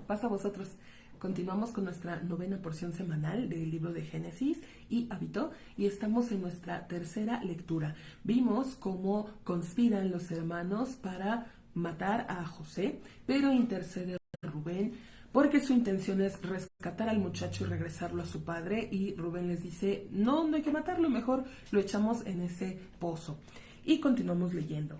pasa a vosotros. Continuamos con nuestra novena porción semanal del libro de Génesis y Hábito y estamos en nuestra tercera lectura. Vimos cómo conspiran los hermanos para matar a José, pero intercede Rubén porque su intención es rescatar al muchacho y regresarlo a su padre, y Rubén les dice, no hay que matarlo, mejor lo echamos en ese pozo. Y continuamos leyendo.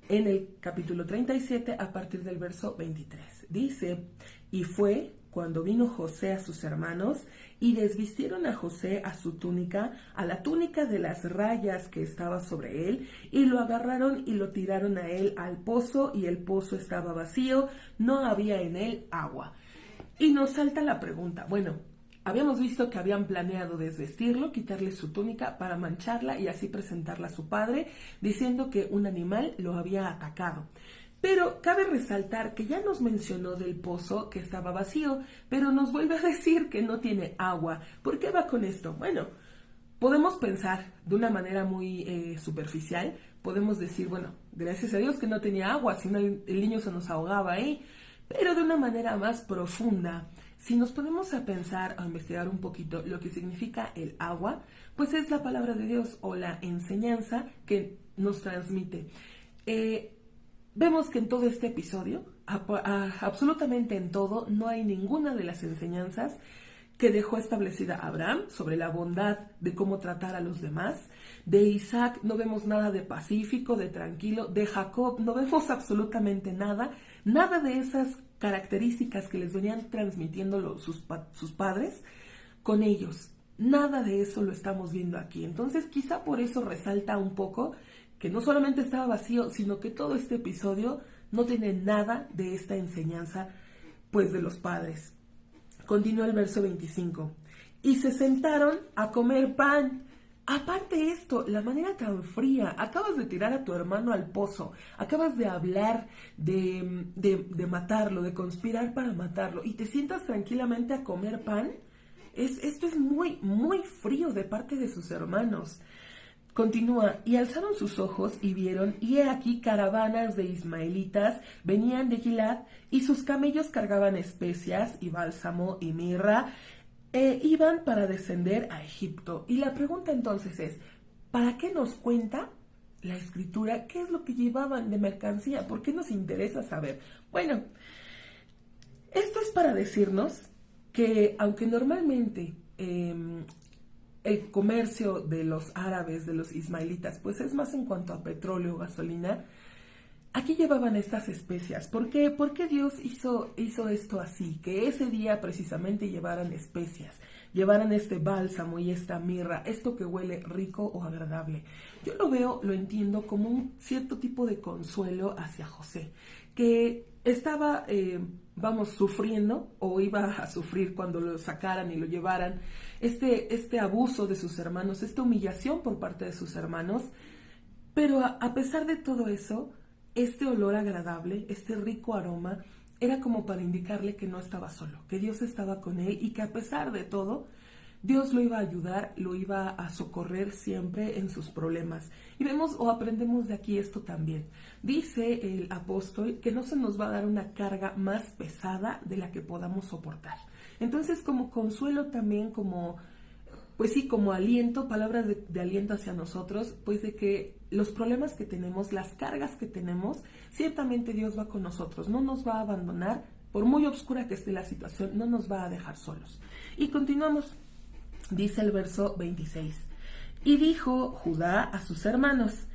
En el capítulo 37, a partir del verso 23, dice, y fue cuando vino José a sus hermanos, y desvistieron a José a su túnica, a la túnica de las rayas que estaba sobre él, y lo agarraron y lo tiraron a él al pozo, y el pozo estaba vacío, no había en él agua. Y nos salta la pregunta, bueno, habíamos visto que habían planeado desvestirlo, quitarle su túnica para mancharla y así presentarla a su padre, diciendo que un animal lo había atacado. Pero cabe resaltar que ya nos mencionó del pozo que estaba vacío, pero nos vuelve a decir que no tiene agua. ¿Por qué va con esto? Bueno, podemos pensar de una manera muy superficial, podemos decir, bueno, gracias a Dios que no tenía agua, si no el niño se nos ahogaba ahí. Pero de una manera más profunda, si nos ponemos a pensar o a investigar un poquito lo que significa el agua, pues es la palabra de Dios o la enseñanza que nos transmite. Vemos que en todo este episodio, absolutamente en todo, no hay ninguna de las enseñanzas que dejó establecida Abraham sobre la bondad de cómo tratar a los demás. De Isaac no vemos nada de pacífico, de tranquilo. De Jacob no vemos absolutamente nada de esas características que les venían transmitiendo sus padres con ellos. Nada de eso lo estamos viendo aquí. Entonces quizá por eso resalta un poco que no solamente estaba vacío, sino que todo este episodio no tiene nada de esta enseñanza, pues, de los padres. Continúa el verso 25. Y se sentaron a comer pan. Aparte esto, la manera tan fría, acabas de tirar a tu hermano al pozo, acabas de hablar de matarlo, de conspirar para matarlo, y te sientas tranquilamente a comer pan. Esto es muy, muy frío de parte de sus hermanos. Continúa, y alzaron sus ojos y vieron, y he aquí caravanas de ismaelitas venían de Gilad, y sus camellos cargaban especias y bálsamo y mirra, iban para descender a Egipto. Y la pregunta entonces es, ¿para qué nos cuenta la escritura qué es lo que llevaban de mercancía? ¿Por qué nos interesa saber? Bueno, esto es para decirnos que aunque normalmente el comercio de los árabes, de los ismaelitas, pues es más en cuanto a petróleo, gasolina, aquí llevaban estas especias. ¿Por qué? ¿Por qué Dios hizo esto así? Que ese día precisamente llevaran especias, llevaran este bálsamo y esta mirra, esto que huele rico o agradable. Yo lo entiendo como un cierto tipo de consuelo hacia José, que estaba, sufriendo o iba a sufrir cuando lo sacaran y lo llevaran, este abuso de sus hermanos, esta humillación por parte de sus hermanos, pero a pesar de todo eso, este olor agradable, este rico aroma, era como para indicarle que no estaba solo, que Dios estaba con él y que a pesar de todo, Dios lo iba a ayudar, lo iba a socorrer siempre en sus problemas. Y vemos o aprendemos de aquí esto también. Dice el apóstol que no se nos va a dar una carga más pesada de la que podamos soportar. Entonces, como consuelo también, como aliento, palabras de aliento hacia nosotros, pues de que los problemas que tenemos, las cargas que tenemos, ciertamente Dios va con nosotros, no nos va a abandonar, por muy oscura que esté la situación, no nos va a dejar solos. Y continuamos. Dice el verso 26, y dijo Judá a sus hermanos,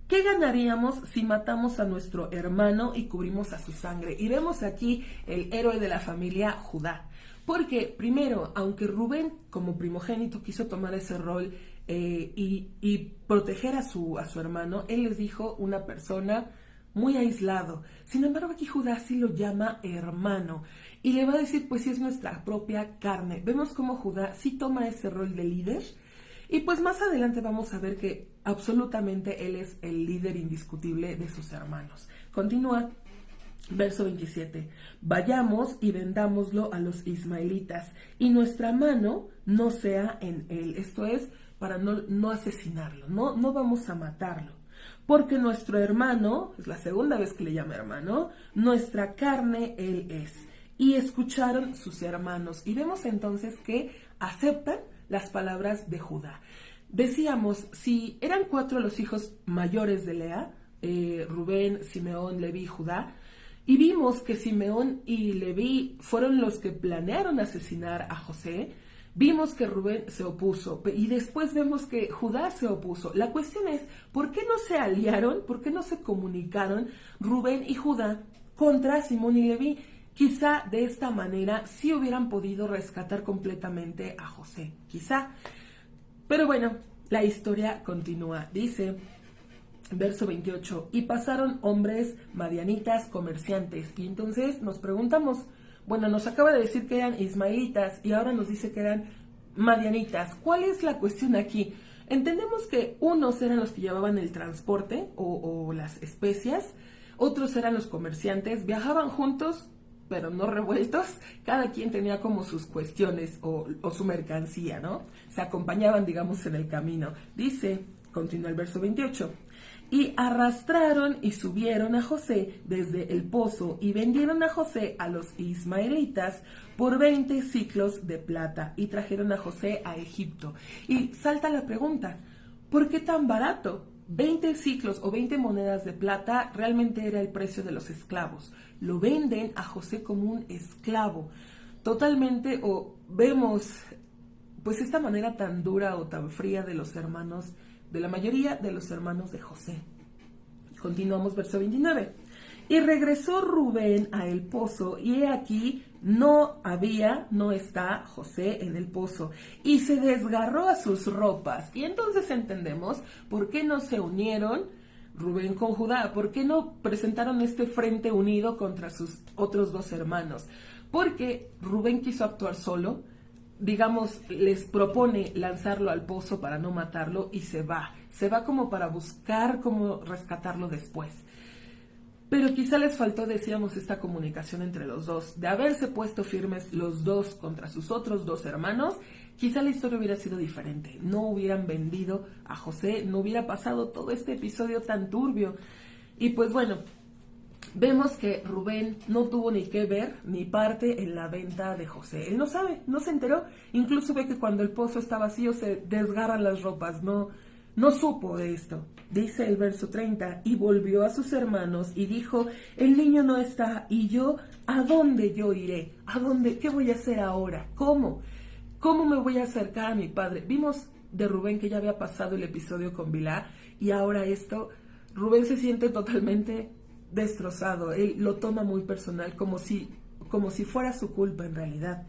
¿qué ganaríamos si matamos a nuestro hermano y cubrimos a su sangre? Y vemos aquí el héroe de la familia, Judá. Porque primero, aunque Rubén como primogénito quiso tomar ese rol y proteger a su hermano, él les dijo una persona muy aislado. Sin embargo, aquí Judá sí lo llama hermano y le va a decir, pues sí es nuestra propia carne. Vemos cómo Judá sí toma ese rol de líder y pues más adelante vamos a ver que absolutamente él es el líder indiscutible de sus hermanos. Continúa. Verso 27, vayamos y vendámoslo a los ismaelitas y nuestra mano no sea en él. Esto es para no asesinarlo, no vamos a matarlo. Porque nuestro hermano, es la segunda vez que le llama hermano, nuestra carne él es. y escucharon sus hermanos. Y vemos entonces que aceptan las palabras de Judá. Decíamos, si eran 4 los hijos mayores de Lea, Rubén, Simeón, Leví y Judá, y vimos que Simeón y Leví fueron los que planearon asesinar a José, vimos que Rubén se opuso y después vemos que Judá se opuso. La cuestión es, ¿por qué no se aliaron? ¿Por qué no se comunicaron Rubén y Judá contra Simón y Leví? Quizá de esta manera sí hubieran podido rescatar completamente a José, quizá. Pero bueno, la historia continúa. Dice, verso 28, y pasaron hombres madianitas comerciantes. Y entonces nos preguntamos, bueno, nos acaba de decir que eran ismaelitas y ahora nos dice que eran madianitas. ¿Cuál es la cuestión aquí? Entendemos que unos eran los que llevaban el transporte o las especias, otros eran los comerciantes, viajaban juntos, pero no revueltos, cada quien tenía como sus cuestiones o su mercancía, ¿no? Se acompañaban, digamos, en el camino. Dice, continúa el verso 28, y arrastraron y subieron a José desde el pozo y vendieron a José a los ismaelitas por 20 siclos de plata y trajeron a José a Egipto. Y salta la pregunta, ¿por qué tan barato? 20 siclos o 20 monedas de plata realmente era el precio de los esclavos. Lo venden a José como un esclavo. Totalmente, o vemos pues esta manera tan dura o tan fría de los hermanos, de la mayoría de los hermanos de José. Continuamos verso 29. Y regresó Rubén a el pozo, y he aquí no está José en el pozo, y se desgarró a sus ropas. Y entonces entendemos por qué no se unieron Rubén con Judá, por qué no presentaron este frente unido contra sus otros 2 hermanos. Porque Rubén quiso actuar solo, digamos, les propone lanzarlo al pozo para no matarlo y se va como para buscar cómo rescatarlo después. Pero quizá les faltó, decíamos, esta comunicación entre los dos. De haberse puesto firmes los dos contra sus otros 2 hermanos, quizá la historia hubiera sido diferente. No hubieran vendido a José, no hubiera pasado todo este episodio tan turbio. Y pues bueno, vemos que Rubén no tuvo ni que ver ni parte en la venta de José. Él no sabe, no se enteró. Incluso ve que cuando el pozo está vacío se desgarran las ropas, no supo de esto. Dice el verso 30, y volvió a sus hermanos y dijo, el niño no está, y yo, ¿a dónde yo iré? ¿A dónde? ¿Qué voy a hacer ahora? ¿Cómo me voy a acercar a mi padre? Vimos de Rubén que ya había pasado el episodio con Bilhá, y ahora esto, Rubén se siente totalmente destrozado. Él lo toma muy personal, como si fuera su culpa en realidad.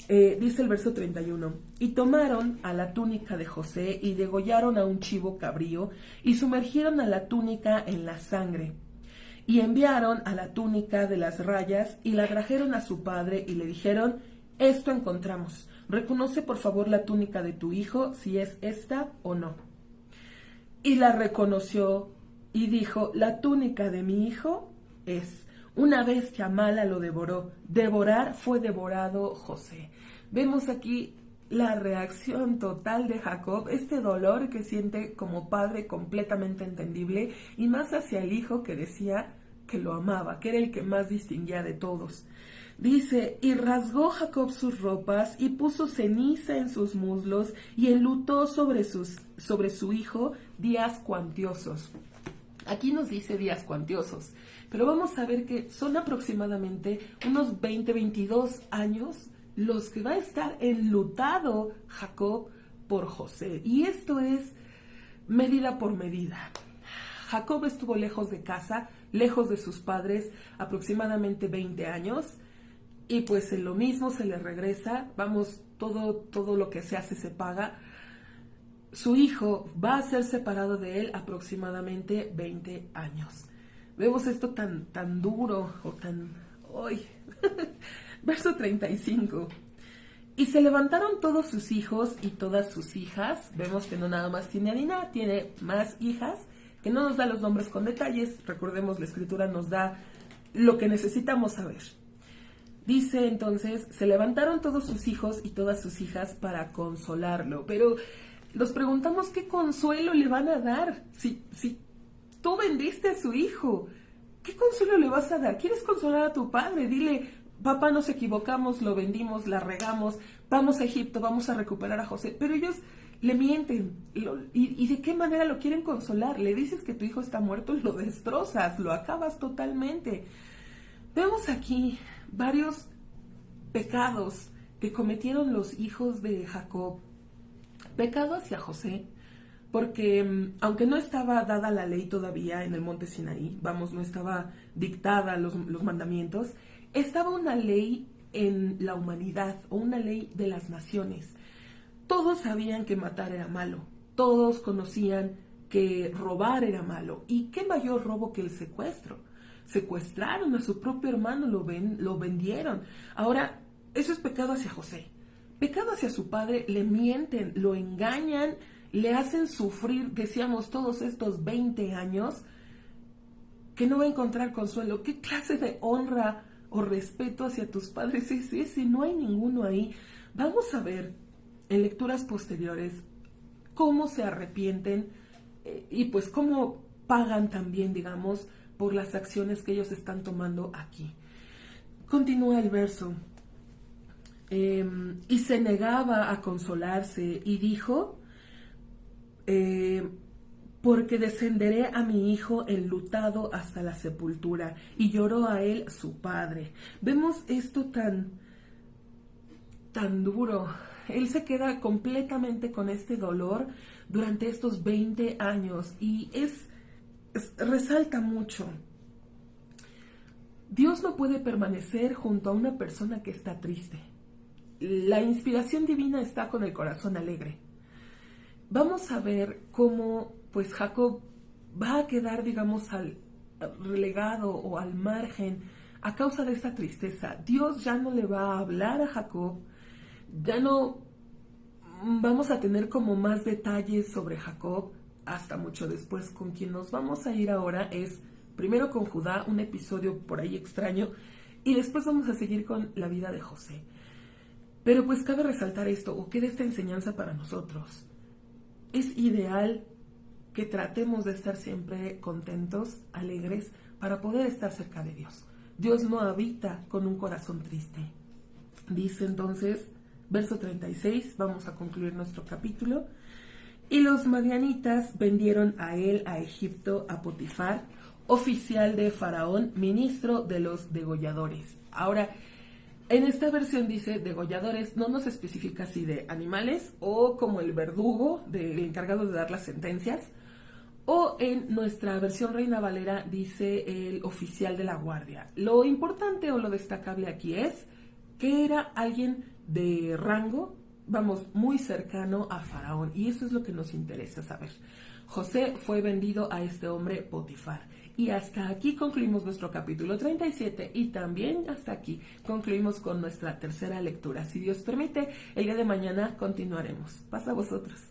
Dice el verso 31, y tomaron a la túnica de José y degollaron a un chivo cabrío y sumergieron a la túnica en la sangre y enviaron a la túnica de las rayas y la trajeron a su padre y le dijeron, esto encontramos, reconoce por favor la túnica de tu hijo si es esta o no. Y la reconoció y dijo, la túnica de mi hijo es. Una bestia mala lo devoró. Devorar fue devorado José. Vemos aquí la reacción total de Jacob, este dolor que siente como padre completamente entendible, y más hacia el hijo que decía que lo amaba, que era el que más distinguía de todos. Dice, y rasgó Jacob sus ropas y puso ceniza en sus muslos y enlutó sobre su hijo días cuantiosos. Aquí nos dice días cuantiosos, pero vamos a ver que son aproximadamente unos 22 años los que va a estar enlutado Jacob por José. Y esto es medida por medida. Jacob estuvo lejos de casa, lejos de sus padres, aproximadamente 20 años, y pues en lo mismo se le regresa, vamos, todo lo que se hace se paga. Su hijo va a ser separado de él aproximadamente 20 años. Vemos esto tan duro o tan... ¡Ay! Verso 35. Y se levantaron todos sus hijos y todas sus hijas. Vemos que no nada más tiene a Dina, tiene más hijas, que no nos da los nombres con detalles. Recordemos, la escritura nos da lo que necesitamos saber. Dice entonces, se levantaron todos sus hijos y todas sus hijas para consolarlo. Pero nos preguntamos qué consuelo le van a dar si tú vendiste a su hijo. ¿Qué consuelo le vas a dar? ¿Quieres consolar a tu padre? Dile, papá, nos equivocamos, lo vendimos, la regamos, vamos a Egipto, vamos a recuperar a José. Pero ellos le mienten. ¿Y de qué manera lo quieren consolar? Le dices que tu hijo está muerto, lo destrozas, lo acabas totalmente. Vemos aquí varios pecados que cometieron los hijos de Jacob. Pecado hacia José, porque aunque no estaba dada la ley todavía en el monte Sinaí, vamos, no estaba dictada los mandamientos, estaba una ley en la humanidad, o una ley de las naciones. Todos sabían que matar era malo, todos conocían que robar era malo, y qué mayor robo que el secuestro. Secuestraron a su propio hermano, lo vendieron. Ahora, eso es pecado hacia José. Pecado hacia su padre, le mienten, lo engañan, le hacen sufrir, decíamos, todos estos 20 años, que no va a encontrar consuelo. ¿Qué clase de honra o respeto hacia tus padres es ese? No hay ninguno ahí. Vamos a ver en lecturas posteriores cómo se arrepienten y pues cómo pagan también, digamos, por las acciones que ellos están tomando aquí. Continúa el verso. Y se negaba a consolarse y dijo, porque descenderé a mi hijo enlutado hasta la sepultura, y lloró a él su padre. Vemos esto tan duro. Él se queda completamente con este dolor durante estos 20 años y resalta mucho. Dios no puede permanecer junto a una persona que está triste. La inspiración divina está con el corazón alegre. Vamos a ver cómo pues Jacob va a quedar, digamos, al relegado o al margen a causa de esta tristeza. Dios ya no le va a hablar a Jacob, ya no vamos a tener como más detalles sobre Jacob hasta mucho después. Con quien nos vamos a ir ahora es primero con Judá, un episodio por ahí extraño, y después vamos a seguir con la vida de José. Pero pues cabe resaltar esto, o queda esta enseñanza para nosotros. Es ideal que tratemos de estar siempre contentos, alegres, para poder estar cerca de Dios. Dios no habita con un corazón triste. Dice entonces, verso 36, vamos a concluir nuestro capítulo. Y los madianitas vendieron a él a Egipto a Potifar, oficial de Faraón, ministro de los degolladores. Ahora, en esta versión dice degolladores, no nos especifica si de animales o como el verdugo, el encargado de dar las sentencias, o en nuestra versión Reina Valera dice el oficial de la guardia. Lo importante o lo destacable aquí es que era alguien de rango, vamos, muy cercano a Faraón, y eso es lo que nos interesa saber. José fue vendido a este hombre Potifar. Y hasta aquí concluimos nuestro capítulo 37 y también hasta aquí concluimos con nuestra tercera lectura. Si Dios permite, el día de mañana continuaremos. Pasa a vosotros.